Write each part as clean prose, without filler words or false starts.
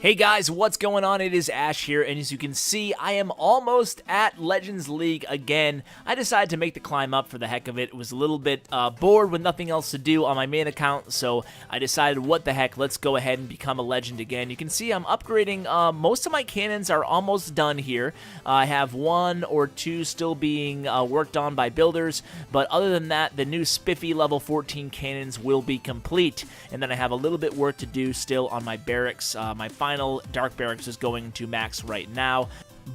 Hey guys, what's going on? It is Ash here, and as you can see, I am almost at Legends League again. I decided to make the climb up for the heck of it. It was a little bit bored with nothing else to do on my main account, so I decided, what the heck, let's go ahead and become a legend again. You can see I'm upgrading. Most of my cannons are almost done here. I have one or two still being worked on by builders, but other than that, the new spiffy level 14 cannons will be complete. And then I have a little bit work to do still on my barracks. My final Dark Barracks is going to max right now.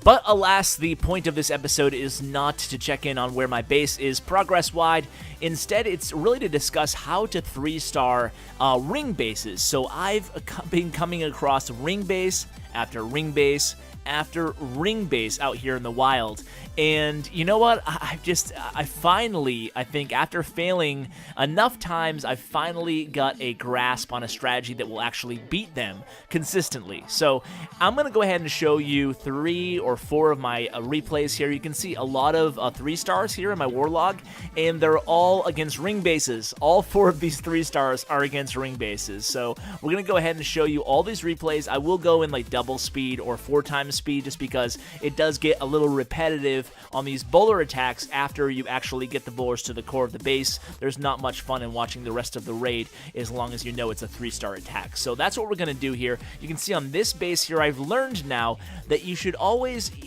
But alas, the point of this episode is not to check in on where my base is progress-wide. Instead, it's really to discuss how to 3-star ring bases. So I've been coming across ring base after ring base after ring base out here in the wild. And you know what? I think after failing enough times, I've finally got a grasp on a strategy that will actually beat them consistently. So I'm going to go ahead and show you 3 or 4 of my replays here. You can see a lot of 3 stars here in my war log, and they're all against ring bases. All 4 of these 3 stars are against ring bases. So we're going to go ahead and show you all these replays. I will go in like double speed or 4 times speed just because it does get a little repetitive on these bowler attacks. After you actually get the bowlers to the core of the base, there's not much fun in watching the rest of the raid as long as you know it's a 3-star attack. So that's what we're going to do here. You can see on this base here, I've learned now that you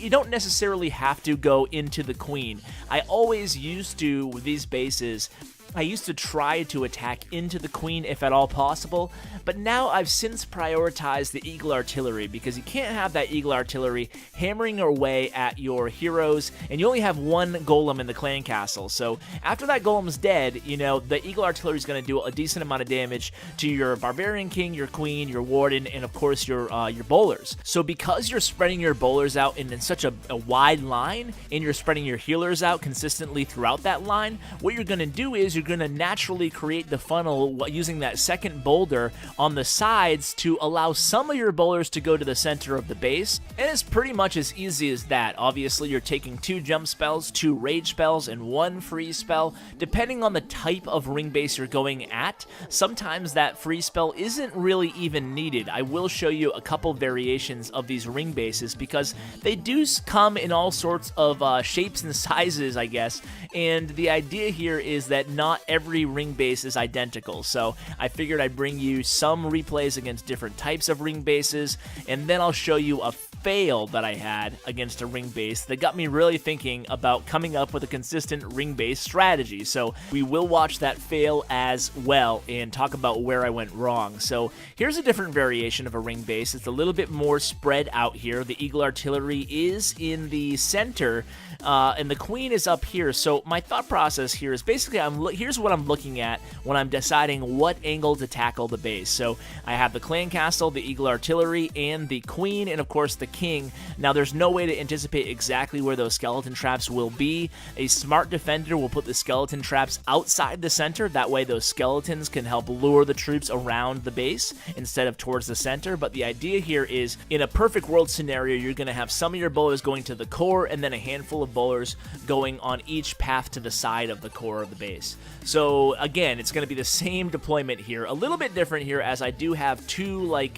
don't necessarily have to go into the queen. I always used to, with these bases, I used to try to attack into the queen if at all possible, but now I've since prioritized the eagle artillery because you can't have that eagle artillery hammering away at your heroes, and you only have one golem in the clan castle. So after that golem's dead, you know, the eagle artillery is going to do a decent amount of damage to your barbarian king, your queen, your warden, and of course your bowlers. So because you're spreading your bowlers out in such a wide line, and you're spreading your healers out consistently throughout that line, what you're going to do is you're going to naturally create the funnel using that second boulder on the sides to allow some of your bowlers to go to the center of the base. And it's pretty much as easy as that. Obviously, you're taking 2 jump spells, 2 rage spells, and 1 free spell. Depending on the type of ring base you're going at, sometimes that free spell isn't really even needed. I will show you a couple variations of these ring bases because they do come in all sorts of shapes and sizes, I guess. And the idea here is that not every ring base is identical, so I figured I'd bring you some replays against different types of ring bases, and then I'll show you a fail that I had against a ring base that got me really thinking about coming up with a consistent ring base strategy. So we will watch that fail as well and talk about where I went wrong. So here's a different variation of a ring base. It's a little bit more spread out here. The eagle artillery is in the center, and the queen is up here. So my thought process here is basically here's what I'm looking at when I'm deciding what angle to tackle the base. So I have the clan castle, the eagle artillery, and the queen, and of course the king. Now there's no way to anticipate exactly where those skeleton traps will be. A smart defender will put the skeleton traps outside the center. That way those skeletons can help lure the troops around the base instead of towards the center. But the idea here is, in a perfect world scenario, you're going to have some of your bowlers going to the core and then a handful of bowlers going on each path to the side of the core of the base. So again, it's going to be the same deployment here. A little bit different here, as I do have 2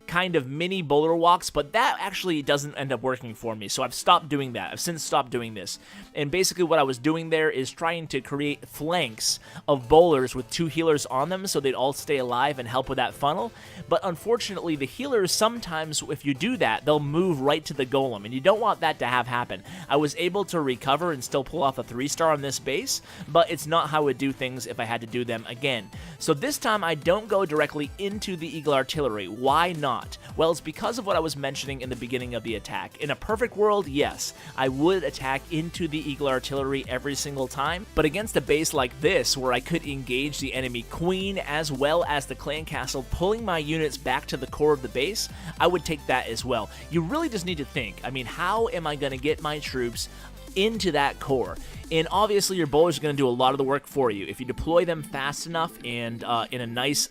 kind of mini bowler walks, but that actually doesn't end up working for me. So I've stopped doing that. I've since stopped doing this. And basically what I was doing there is trying to create flanks of bowlers with 2 healers on them so they'd all stay alive and help with that funnel. But unfortunately, the healers sometimes, if you do that, they'll move right to the golem, and you don't want that to happen. I was able to recover and still pull off a 3-star on this base, but it's not how I would do things if I had to do them again. So this time I don't go directly into the eagle artillery. Why not? Well, it's because of what I was mentioning in the beginning of the attack. In a perfect world, yes, I would attack into the eagle artillery every single time, but against a base like this, where I could engage the enemy queen as well as the clan castle, pulling my units back to the core of the base, I would take that as well. You really just need to think, I mean, how am I going to get my troops into that core? And obviously your bowlers are going to do a lot of the work for you. If you deploy them fast enough and in a nice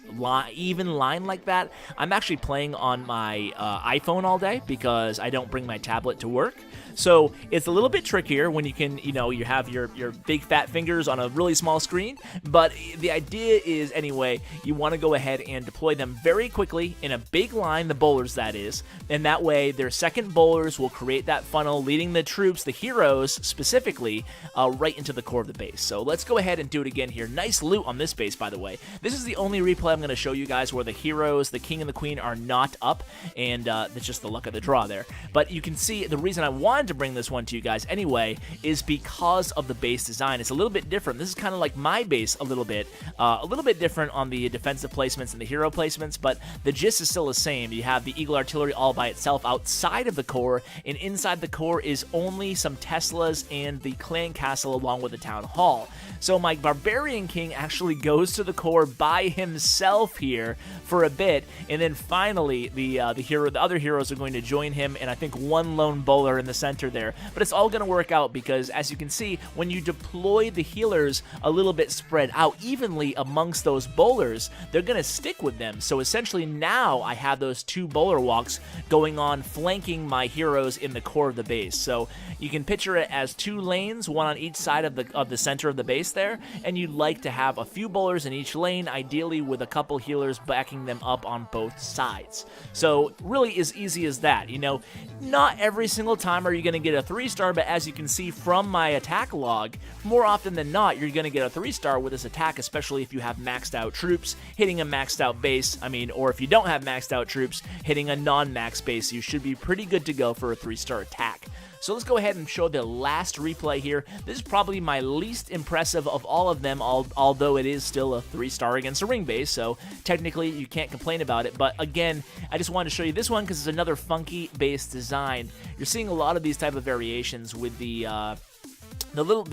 even line like that. I'm actually playing on my iPhone all day because I don't bring my tablet to work. So it's a little bit trickier when you have your big fat fingers on a really small screen, but the idea is, anyway, you want to go ahead and deploy them very quickly in a big line, the bowlers that is, and that way their second bowlers will create that funnel, leading the troops, the heroes specifically, right into the core of the base. So let's go ahead and do it again here. Nice loot on this base, by the way. This is the only replay I'm going to show you guys where the heroes, the king and the queen, are not up, and that's just the luck of the draw there. But you can see the reason I wanted to bring this one to you guys anyway is because of the base design. It's a little bit different. This is kind of like my base a little bit different on the defensive placements and the hero placements, but the gist is still the same. You have the Eagle Artillery all by itself outside of the core, and inside the core is only some Teslas and the clan castle along with the town hall. So my Barbarian King actually goes to the core by himself here for a bit, and then finally the other heroes are going to join him, and I think one lone bowler in the center there. But it's all going to work out because, as you can see, when you deploy the healers a little bit spread out evenly amongst those bowlers, they're going to stick with them. So essentially now I have those two bowler walks going on, flanking my heroes in the core of the base. So you can picture it as two lanes, one on each side of the center of the base there, and you'd like to have a few bowlers in each lane, ideally with a couple healers backing them up on both sides. So really as easy as that. Not every single time are you going to get a 3-star, but as you can see from my attack log, more often than not you're going to get a 3-star with this attack, especially if you have maxed out troops hitting a maxed out base, or if you don't have maxed out troops hitting a non-max base. You should be pretty good to go for a 3-star attack. So let's go ahead and show the last replay here. This is probably my least impressive of all of them, although it is still a 3-star against a ring base, so technically you can't complain about it. But again, I just wanted to show you this one because it's another funky base design. You're seeing a lot of these type of variations with the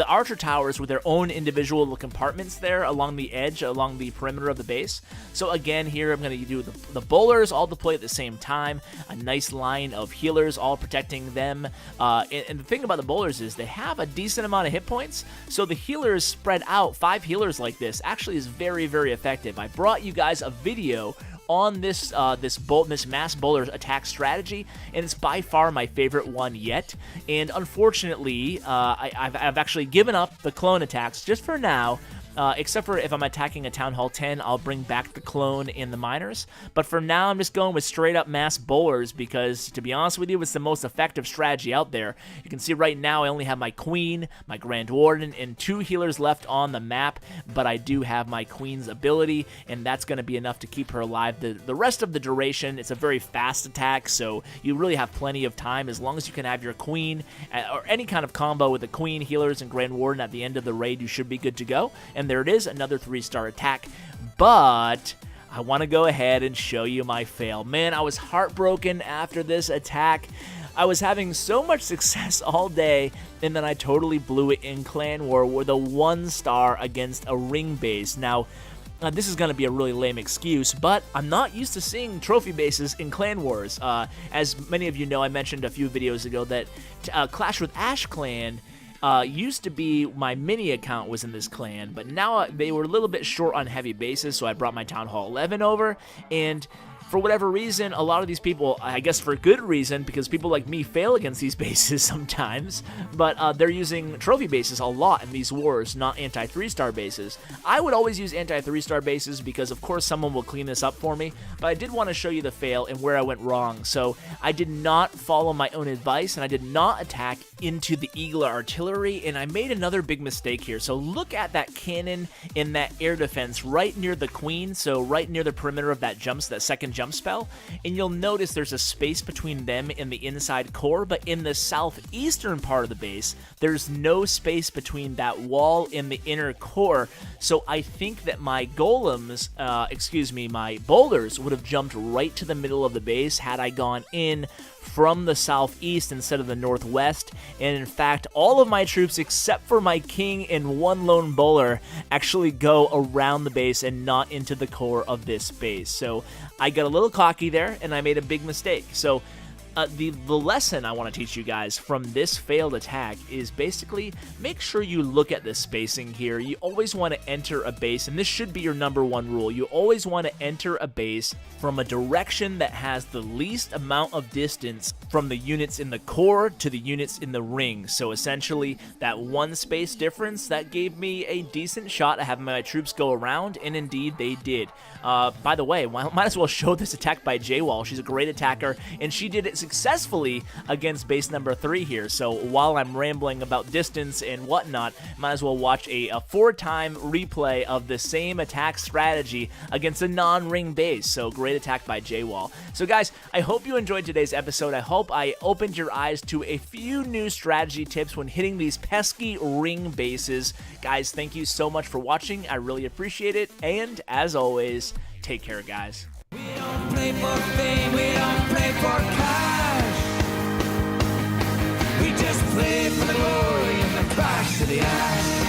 archer towers with their own individual little compartments there along the edge, along the perimeter of the base. So again, here I'm going to do the bowlers all deploy at the same time, a nice line of healers all protecting them. And the thing about the bowlers is they have a decent amount of hit points, so the healers spread out, 5 healers like this, actually is very, very effective. I brought you guys a video on this mass bowler attack strategy, and it's by far my favorite one yet. And unfortunately, I've actually given up the clone attacks just for now. Except for if I'm attacking a Town Hall 10, I'll bring back the clone in the miners. But for now, I'm just going with straight up mass bowlers because, to be honest with you, it's the most effective strategy out there. You can see right now I only have my Queen, my Grand Warden, and 2 healers left on the map, but I do have my Queen's ability, and that's going to be enough to keep her alive the rest of the duration. It's a very fast attack, so you really have plenty of time as long as you can have your Queen, or any kind of combo with the Queen, healers, and Grand Warden at the end of the raid. You should be good to go. And there it is, another 3-star attack. But I want to go ahead and show you my fail. Man, I was heartbroken after this attack. I was having so much success all day, and then I totally blew it in Clan War with a 1-star against a ring base. Now, this is going to be a really lame excuse, but I'm not used to seeing trophy bases in Clan Wars. As many of you know, I mentioned a few videos ago that Clash with Ash Clan used to be my mini account was in this clan, but now they were a little bit short on heavy bases, so I brought my Town Hall 11 over, and for whatever reason, a lot of these people, I guess for good reason, because people like me fail against these bases sometimes, but they're using trophy bases a lot in these wars, not anti-3-star bases. I would always use anti-3-star bases because, of course, someone will clean this up for me, but I did want to show you the fail and where I went wrong. So I did not follow my own advice, and I did not attack into the Eagle Artillery, and I made another big mistake here. So look at that cannon in that air defense right near the Queen, so right near the perimeter of that second jump spell, and you'll notice there's a space between them and the inside core, but in the southeastern part of the base, there's no space between that wall and the inner core, so I think that my golems, my bowlers would have jumped right to the middle of the base had I gone in from the southeast instead of the northwest, and in fact all of my troops except for my king and 1 lone bowler actually go around the base and not into the core of this base. So I got a little cocky there and I made a big mistake. So The lesson I want to teach you guys from this failed attack is basically make sure you look at the spacing here. You always want to enter a base, and this should be your number one rule. You always want to enter a base from a direction that has the least amount of distance from the units in the core to the units in the ring. So essentially, that one space difference, that gave me a decent shot at having my troops go around, and indeed they did. By the way, might as well show this attack by J-Wall. She's a great attacker, and she did it successfully against base number 3 here. So while I'm rambling about distance and whatnot, might as well watch a 4-time replay of the same attack strategy against a non-ring base. So great attack by J-Wall. So guys, I hope you enjoyed today's episode. I hope I opened your eyes to a few new strategy tips when hitting these pesky ring bases. Guys, thank you so much for watching. I really appreciate it. And as always, take care, guys. We don't play for fame, we don't play for cash. We just play for the glory and the crash of the ash.